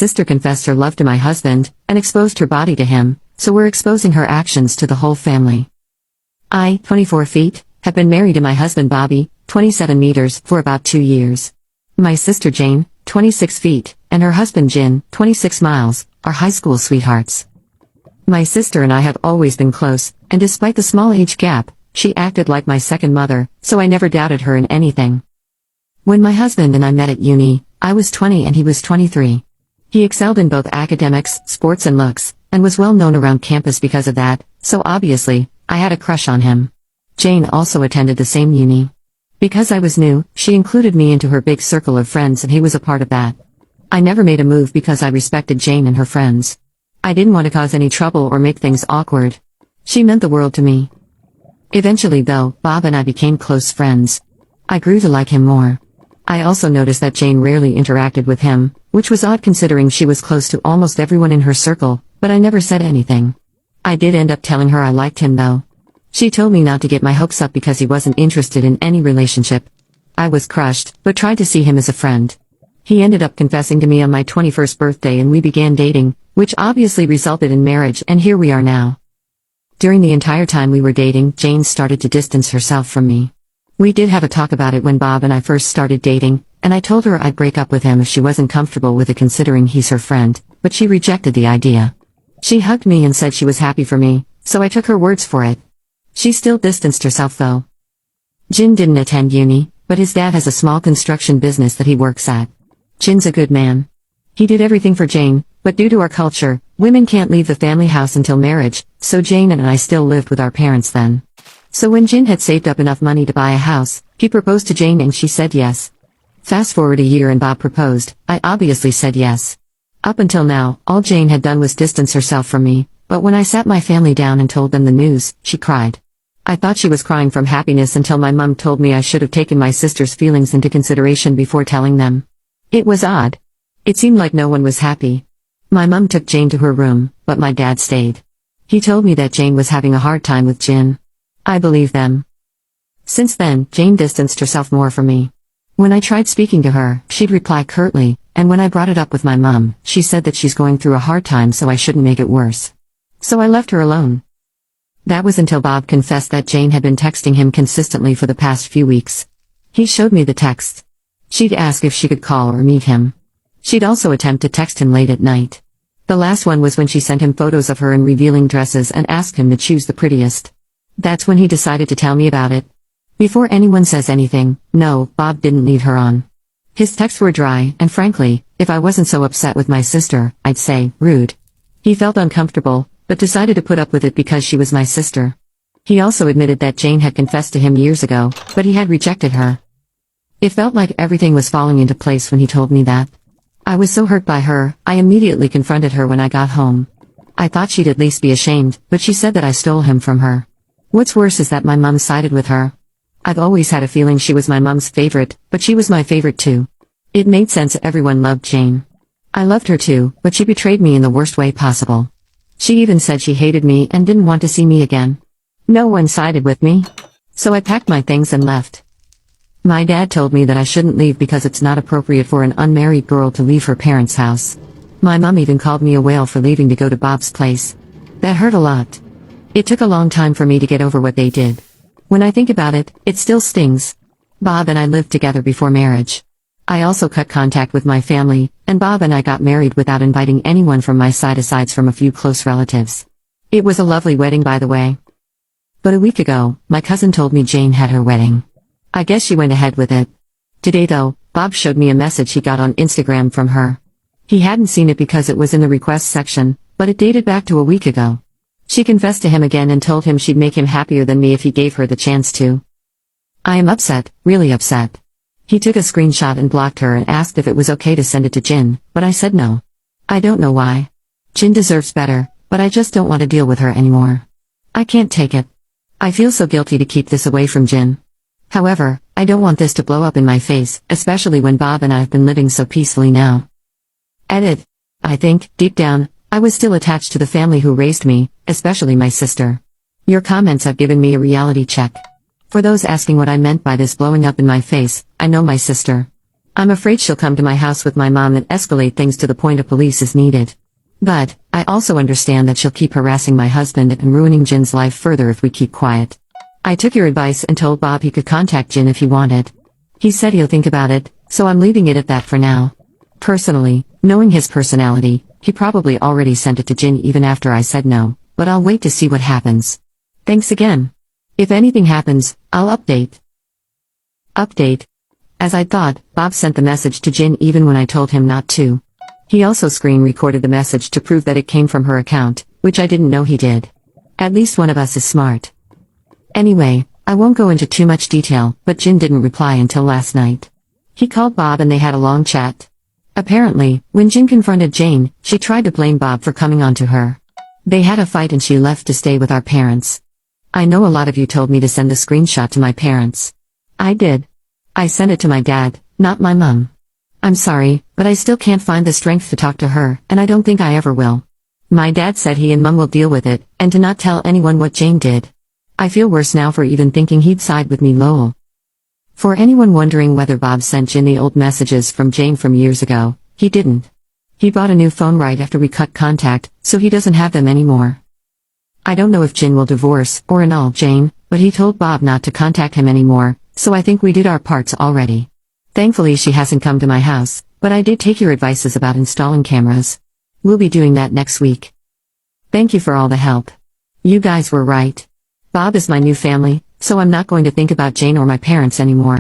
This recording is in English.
sister confessed her love to my husband, and exposed her body to him, so we're exposing her actions to the whole family. I, 24 feet, have been married to my husband Bobby, 27 meters, for about 2 years. My sister Jane, 26 feet, and her husband Jin, 26 miles, are high school sweethearts. My sister and I have always been close, and despite the small age gap, she acted like my second mother, so I never doubted her in anything. When my husband and I met at uni, I was 20 and he was 23. He excelled in both academics, sports and looks, and was well known around campus because of that, so obviously, I had a crush on him. Jane also attended the same uni. Because I was new, she included me into her big circle of friends and he was a part of that. I never made a move because I respected Jane and her friends. I didn't want to cause any trouble or make things awkward. She meant the world to me. Eventually though, Bob and I became close friends. I grew to like him more. I also noticed that Jane rarely interacted with him, which was odd considering she was close to almost everyone in her circle, but I never said anything. I did end up telling her I liked him though. She told me not to get my hopes up because he wasn't interested in any relationship. I was crushed, but tried to see him as a friend. He ended up confessing to me on my 21st birthday and we began dating, which obviously resulted in marriage, and here we are now. During the entire time we were dating, Jane started to distance herself from me. We did have a talk about it when Bob and I first started dating, and I told her I'd break up with him if she wasn't comfortable with it considering he's her friend, but she rejected the idea. She hugged me and said she was happy for me, so I took her words for it. She still distanced herself though. Jin didn't attend uni, but his dad has a small construction business that he works at. Jin's a good man. He did everything for Jane, but due to our culture, women can't leave the family house until marriage, so Jane and I still lived with our parents then. So when Jin had saved up enough money to buy a house, he proposed to Jane and she said yes. Fast forward a year and Bob proposed, I obviously said yes. Up until now, all Jane had done was distance herself from me, but when I sat my family down and told them the news, she cried. I thought she was crying from happiness until my mom told me I should have taken my sister's feelings into consideration before telling them. It was odd. It seemed like no one was happy. My mom took Jane to her room, but my dad stayed. He told me that Jane was having a hard time with Jin. I believe them. Since then, Jane distanced herself more from me. When I tried speaking to her, she'd reply curtly, and when I brought it up with my mom, she said that she's going through a hard time so I shouldn't make it worse. So I left her alone. That was until Bob confessed that Jane had been texting him consistently for the past few weeks. He showed me the texts. She'd ask if she could call or meet him. She'd also attempt to text him late at night. The last one was when she sent him photos of her in revealing dresses and asked him to choose the prettiest. That's when he decided to tell me about it. Before anyone says anything, no, Bob didn't lead her on. His texts were dry, and frankly, if I wasn't so upset with my sister, I'd say, rude. He felt uncomfortable, but decided to put up with it because she was my sister. He also admitted that Jane had confessed to him years ago, but he had rejected her. It felt like everything was falling into place when he told me that. I was so hurt by her, I immediately confronted her when I got home. I thought she'd at least be ashamed, but she said that I stole him from her. What's worse is that my mom sided with her. I've always had a feeling she was my mom's favorite, but she was my favorite too. It made sense everyone loved Jane. I loved her too, but she betrayed me in the worst way possible. She even said she hated me and didn't want to see me again. No one sided with me. So I packed my things and left. My dad told me that I shouldn't leave because it's not appropriate for an unmarried girl to leave her parents' house. My mom even called me a whale for leaving to go to Bob's place. That hurt a lot. It took a long time for me to get over what they did. When I think about it, it still stings. Bob and I lived together before marriage. I also cut contact with my family, and Bob and I got married without inviting anyone from my side aside from a few close relatives. It was a lovely wedding, by the way. But a week ago, my cousin told me Jane had her wedding. I guess she went ahead with it. Today though, Bob showed me a message he got on Instagram from her. He hadn't seen it because it was in the request section, but it dated back to a week ago. She confessed to him again and told him she'd make him happier than me if he gave her the chance to. I am upset, really upset. He took a screenshot and blocked her and asked if it was okay to send it to Jin, but I said no. I don't know why. Jin deserves better, but I just don't want to deal with her anymore. I can't take it. I feel so guilty to keep this away from Jin. However, I don't want this to blow up in my face, especially when Bob and I have been living so peacefully now. Edit. I think, deep down, I was still attached to the family who raised me, especially my sister. Your comments have given me a reality check. For those asking what I meant by this blowing up in my face, I know my sister. I'm afraid she'll come to my house with my mom and escalate things to the point of police is needed. But, I also understand that she'll keep harassing my husband and ruining Jin's life further if we keep quiet. I took your advice and told Bob he could contact Jin if he wanted. He said he'll think about it, so I'm leaving it at that for now. Personally, knowing his personality, he probably already sent it to Jin even after I said no, but I'll wait to see what happens. Thanks again. If anything happens, I'll update. Update. As I thought, Bob sent the message to Jin even when I told him not to. He also screen recorded the message to prove that it came from her account, which I didn't know he did. At least one of us is smart. Anyway, I won't go into too much detail, but Jin didn't reply until last night. He called Bob and they had a long chat. Apparently, when Jin confronted Jane, she tried to blame Bob for coming on to her. They had a fight and she left to stay with our parents. I know a lot of you told me to send the screenshot to my parents. I did. I sent it to my dad, not my mom. I'm sorry, but I still can't find the strength to talk to her, and I don't think I ever will. My dad said he and mom will deal with it, and to not tell anyone what Jane did. I feel worse now for even thinking he'd side with me, lol. For anyone wondering whether Bob sent Jin the old messages from Jane from years ago, he didn't. He bought a new phone right after we cut contact, so he doesn't have them anymore. I don't know if Jin will divorce or annul Jane, but he told Bob not to contact him anymore, so I think we did our parts already. Thankfully she hasn't come to my house, but I did take your advices about installing cameras. We'll be doing that next week. Thank you for all the help. You guys were right. Bob is my new family, so I'm not going to think about Jane or my parents anymore.